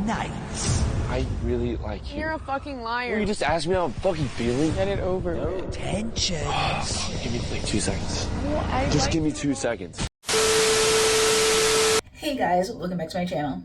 nice. I really like you. You're a fucking liar. Well, you just asked me how I'm fucking feeling. Get it over with. Tension. Give me like 2 seconds. Well, Just give me 2 seconds. Hey guys, welcome back to my channel.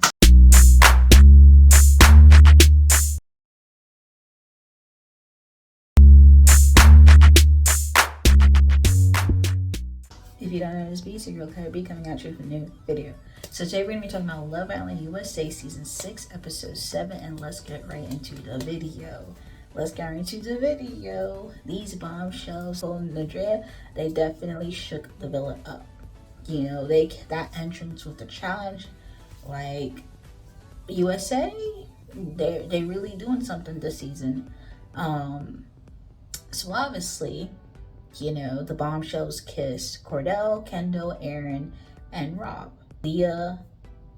If you don't know this beast, your girl KylerB coming at you with a new video. So today we're going to be talking about Love Island USA Season 6, Episode 7, and let's get right into the video. These bombshells and Andrea, they definitely shook the villa up. You know, that entrance with the challenge, like, USA, they really doing something this season. So obviously, you know, the bombshells kissed Cordell, Kendall, Aaron, and Rob. Leah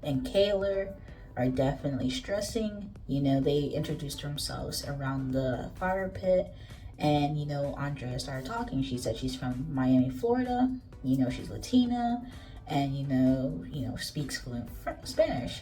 and KylerB are definitely stressing. You know, they introduced themselves around the fire pit, and, you know, Andrea started talking. She said she's from Miami, Florida. You know, she's Latina, and, you know, speaks fluent Spanish.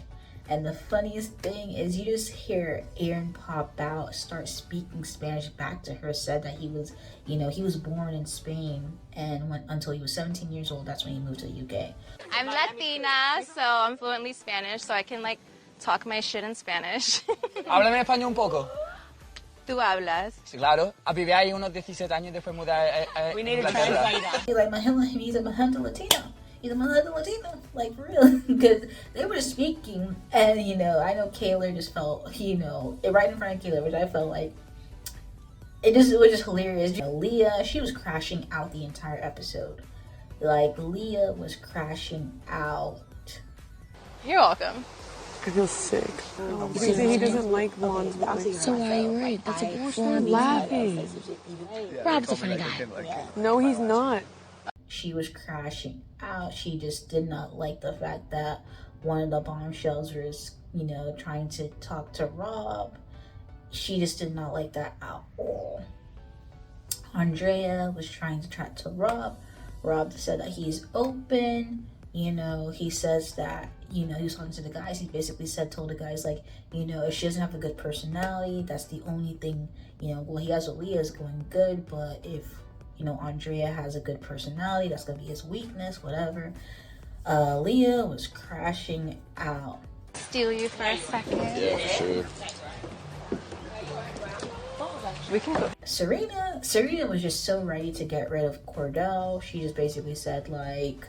And the funniest thing is you just hear Aaron pop out, start speaking Spanish back to her, said that he was, you know, he was born in Spain and went until he was 17 years old. That's when he moved to the UK. I'm Latina, so I'm fluently Spanish, so I can, like, talk my shit in Spanish. Háblame español un poco. ¿Tú hablas? Sí, claro. Viví ahí unos 17 años y después mudé a We need to Inglaterra. translate that. He's like, he's a Mahanta Latino. He's a Mahanta Latino. Like, for real. Because they were speaking, and, you know, I know KylerB just felt, you know, right in front of KylerB, which I felt like, it was just hilarious. You know, Leah, she was crashing out the entire episode. Like, Leah was crashing out. You're welcome. I feel sick. Because he doesn't like blondes. So why are you worried? That's a Stop laughing. Rob's a funny guy. No, he's not. She was crashing out. She just did not like the fact that one of the bombshells was, you know, trying to talk to Rob. She just did not like that at all. Andrea was trying to chat to Rob. Rob said that he's open. You know, he says that, you know, he was talking to the guys. He basically told the guys, like, you know, if she doesn't have a good personality, that's the only thing, you know, well, he has with Leah is going good, but if, you know, Andrea has a good personality, that's gonna be his weakness, whatever. Leah was crashing out. Steal you for a second. Yeah, for sure. We can go. Serena was just so ready to get rid of Cordell. She just basically said, like,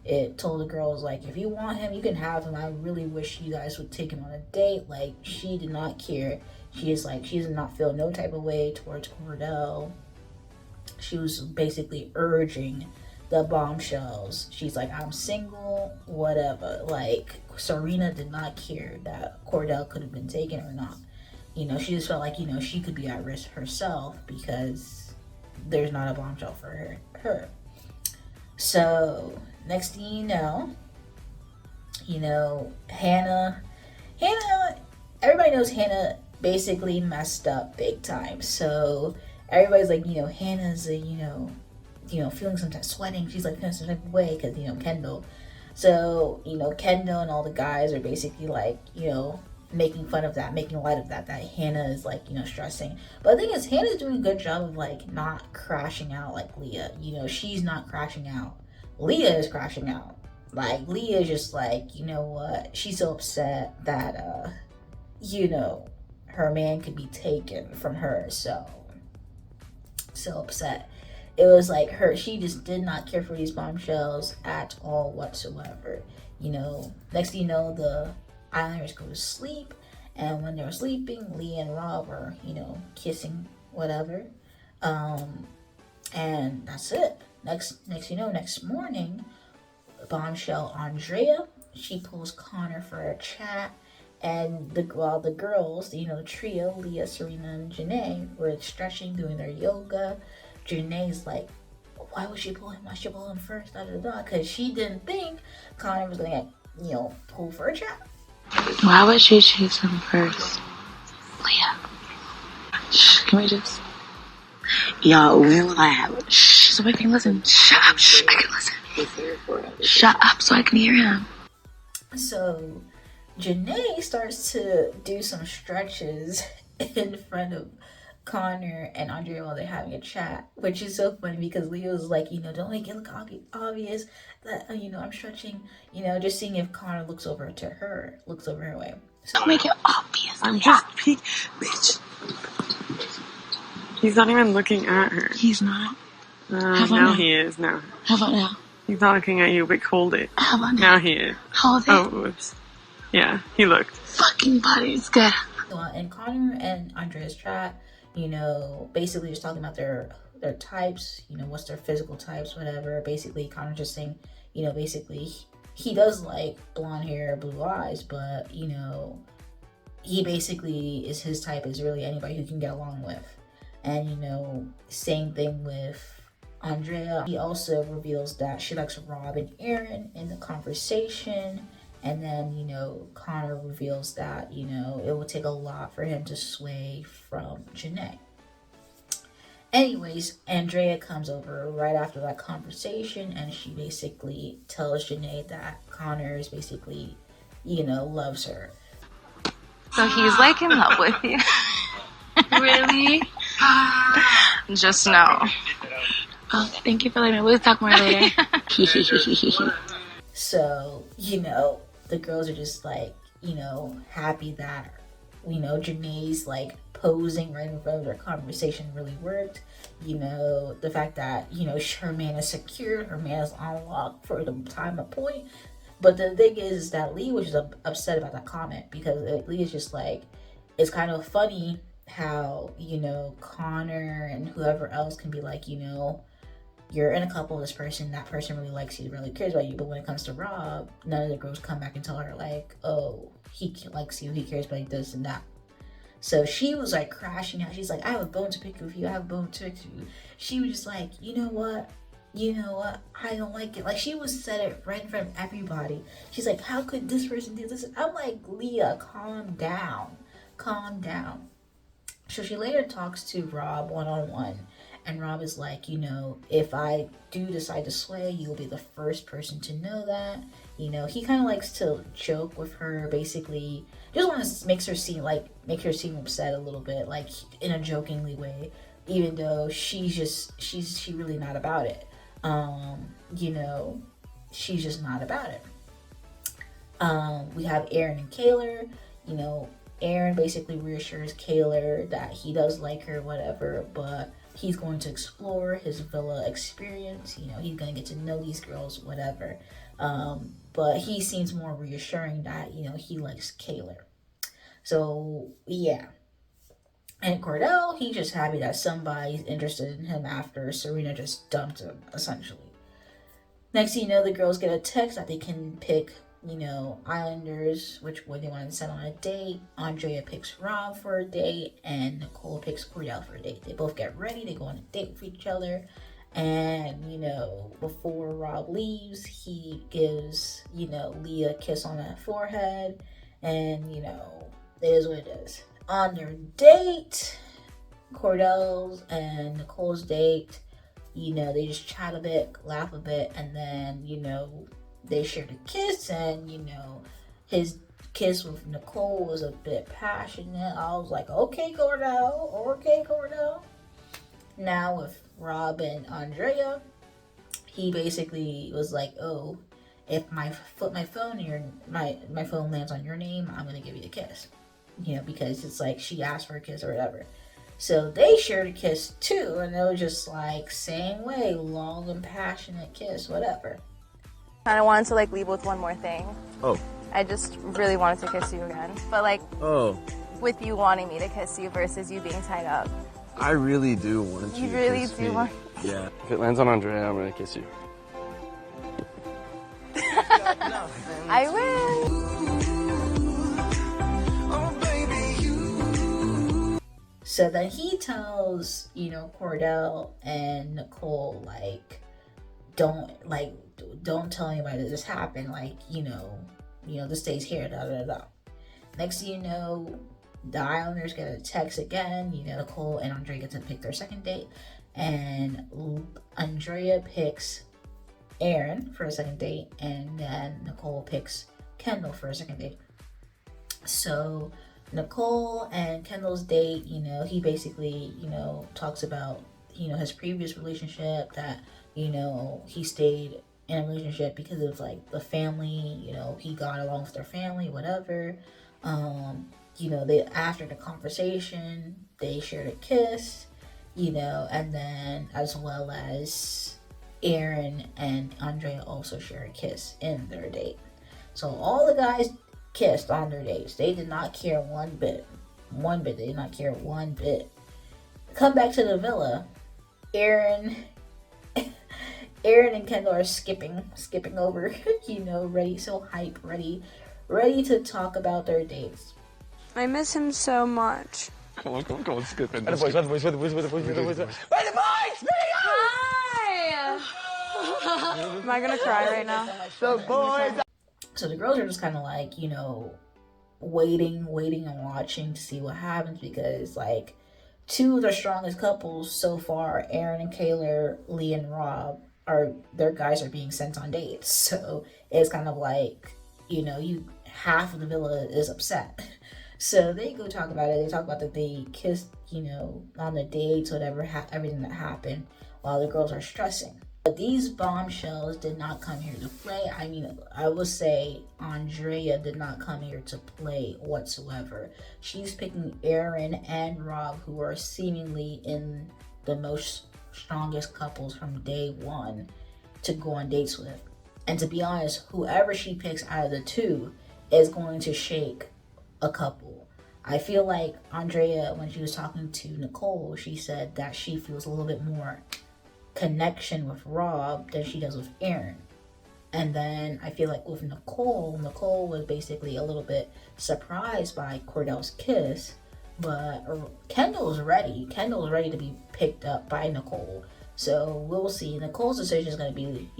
it told the girls, like, if you want him, you can have him. I really wish you guys would take him on a date. Like, she did not care. She is like, she does not feel no type of way towards Cordell. She was basically urging the bombshells. She's like, I'm single, whatever. Like, Serena did not care that Cordell could have been taken or not. You know, she just felt like, you know, she could be at risk herself because there's not a bombshell for her. So, next thing you know, Hannah, everybody knows Hannah basically messed up big time. So, everybody's like, you know, Hannah's, you know, feeling some type of sweating. She's like feeling some type of way because, you know, Kendall. So, you know, Kendall and all the guys are basically like, you know, making fun of that, making light of that Hannah is like, you know, stressing. But the thing is, Hannah's doing a good job of like not crashing out like Leah. You know, she's not crashing out. Leah is crashing out. Like, Leah is just like, you know what? She's so upset that, you know, her man could be taken from her. So upset. It was like she just did not care for these bombshells at all whatsoever. You know, next thing you know, the Islanders go to sleep, and when they're sleeping, Leah and Rob are, you know, kissing, whatever. And that's it. Next morning, bombshell Andrea, she pulls Connor for a chat, and the girls, you know, the trio, Leah, Serena, and Janae, were stretching, doing their yoga. Janae's like, why would she pull him? Why should she pull him first? Because she didn't think Connor was gonna, you know, pull for a chat. Why would she choose him first? Leah. Shh, can we just... Yo, when will I have it? Shh, so I can listen. Shut up, shh, I can listen. Shut up so I can hear him. So Janae starts to do some stretches in front of Connor and Andrea while they're having a chat, which is so funny because Leo's like, don't make it look obvious that, I'm stretching, just seeing if Connor looks over her way. So, Don't make it obvious. I'm just peek, bitch. He's not even looking at her. He's not. Now he is. Now. How about now? He's not looking at you, but called it. How about now? Now he is. Hold it. Oh, whoops. Yeah, he looked. Fucking body is good. And Connor and Andrea's chat, basically just talking about their types, what's their physical types, whatever. Basically, Connor just saying, basically he does like blonde hair, blue eyes, but he basically is his type is really anybody who can get along with. And same thing with Andrea. He also reveals that she likes Rob and Aaron in the conversation. And then, Connor reveals that, it would take a lot for him to sway from Janae. Anyways, Andrea comes over right after that conversation, and she basically tells Janae that Connor is basically, loves her. So he's like in love with you. Really? Just know. Oh, thank you for letting me. We'll talk more later. So, the girls are just like, happy that, Janae's like posing right in front of their conversation really worked. The fact that, her man is secure, her man is on lock for the time of point. But the thing is that Leah was just upset about that comment because Leah's just like, it's kind of funny how, Connor and whoever else can be like, you're in a couple with this person, that person really likes you, really cares about you, but when it comes to Rob, none of the girls come back and tell her like, oh, he likes you, he cares about you, this and that. So she was like crashing out. She's like, I have a bone to pick with you, I have a bone to pick with you. She was just like, you know what, I don't like it. Like, she was said it right in front of everybody. She's like, how could this person do this? I'm like, Leah, calm down. So she later talks to Rob one-on-one, and Rob is like, if I do decide to sway, you'll be the first person to know that. He kind of likes to joke with her, basically, just want to make her seem upset a little bit, like in a jokingly way, even though she's really not about it. She's just not about it. We have Aaron and KylerB. Aaron basically reassures KylerB that he does like her, whatever, but he's going to explore his villa experience. He's going to get to know these girls, whatever. But he seems more reassuring that, he likes KylerB. So, yeah. And Cordell, he's just happy that somebody's interested in him after Serena just dumped him, essentially. Next thing you know, the girls get a text that they can pick, Islanders, which way they want to send on a date. Andrea picks Rob for a date, and Nicole picks Cordell for a date. They both get ready, they go on a date with each other, and, before Rob leaves, he gives, Leah a kiss on that forehead, and, it is what it is. On their date, Cordell's and Nicole's date, they just chat a bit, laugh a bit, and then, they shared a kiss, and, his kiss with Nicole was a bit passionate. I was like, okay, Cordell. Now with Rob and Andrea, he basically was like, oh, if my phone lands on your name, I'm gonna give you a kiss. Because it's like she asked for a kiss or whatever. So they shared a kiss too, and it was just like same way, long and passionate kiss, whatever. Kind of wanted to leave with one more thing. Oh. I just really wanted to kiss you again, but with you wanting me to kiss you versus you being tied up. I really do want you You to really kiss do me. want. Yeah. If it lands on Andrea, I'm gonna kiss you. I win. So then he tells, Cordell and Nicole, don't tell anybody that this happened. This stays here, Next thing you know, the Islanders get a text again. Nicole and Andrea get to pick their second date. And Andrea picks Aaron for a second date. And then Nicole picks Kendall for a second date. So Nicole and Kendall's date, he basically, talks about, his previous relationship, that, he stayed in a relationship because of like the family, he got along with their family, whatever. They, after the conversation, they shared a kiss, and then as well as Aaron and Andrea also share a kiss in their date. So all the guys kissed on their dates. They did not care one bit. They did not care one bit. Come back to the villa. Aaron and Kendall are skipping over, ready, so hype, ready to talk about their dates. I miss him so much. Come on, skip it. Where the boys? Hi! Am I gonna cry right now? The boys. So the girls are just kind of like, waiting and watching to see what happens, because like two of the strongest couples so far, Aaron and Kyler, Leah and Rob, their guys are being sent on dates. So it's kind of like, half of the villa is upset. So they go talk about it. They talk about that they kissed, on the dates, whatever, everything that happened, while the girls are stressing. But these bombshells did not come here to play. I mean, I would say Andrea did not come here to play whatsoever. She's picking Aaron and Rob, who are seemingly in the most strongest couples from day one, to go on dates with. And to be honest, whoever she picks out of the two is going to shake a couple. I feel like Andrea, when she was talking to Nicole, she said that she feels a little bit more connection with Rob than she does with Aaron. And then I feel like with Nicole was basically a little bit surprised by Cordell's kiss, but Kendall's ready to be picked up by Nicole. So we'll see. Nicole's decision is going to be,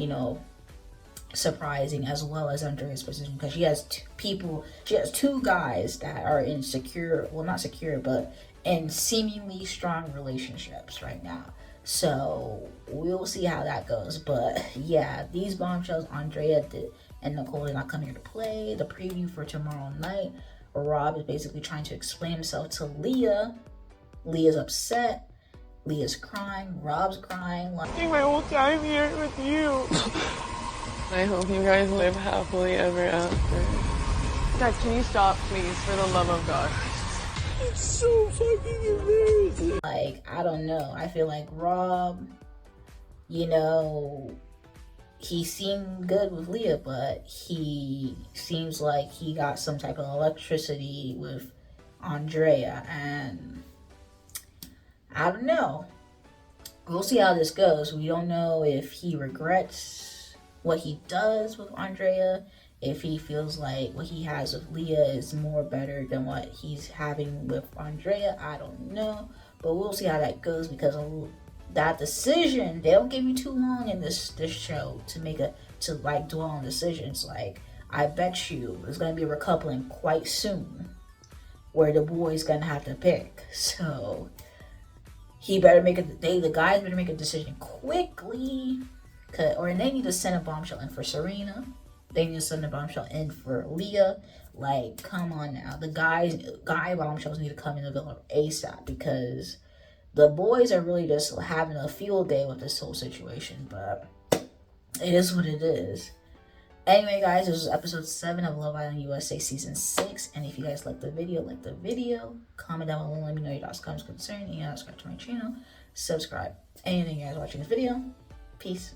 surprising, as well as Andrea's position, because she has two guys that are in not secure, but in seemingly strong relationships right now. So we'll see how that goes. But yeah, these bombshells, Andrea and Nicole, did not come here to play. The preview for tomorrow night, Rob is basically trying to explain himself to Leah. Leah's upset. Leah's crying. Rob's crying. My whole time here with you. I hope you guys live happily ever after. Guys, can you stop, please, for the love of God? It's so fucking embarrassing. Like, I don't know. I feel like Rob, he seemed good with Leah, but he seems like he got some type of electricity with Andrea, and I don't know. We'll see how this goes. We don't know if he regrets what he does with Andrea, if he feels like what he has with Leah is more better than what he's having with Andrea. I don't know, but we'll see how that goes, because of that decision, they don't give you too long in this show to dwell on decisions. Like, I bet you there's gonna be a recoupling quite soon where the boy's gonna have to pick. So the guys better make a decision quickly, or they need to send a bombshell in for Serena. They need to send a bombshell in for Leah. Like, come on now. The guy bombshells need to come in the villa ASAP, because the boys are really just having a field day with this whole situation. But it is what it is. Anyway, guys, this is episode 7 of Love Island USA season 6. And if you guys like the video, comment down below, let me know your thoughts, comments, concerns, and subscribe to my channel. Subscribe. Anything you guys watching this video. Peace.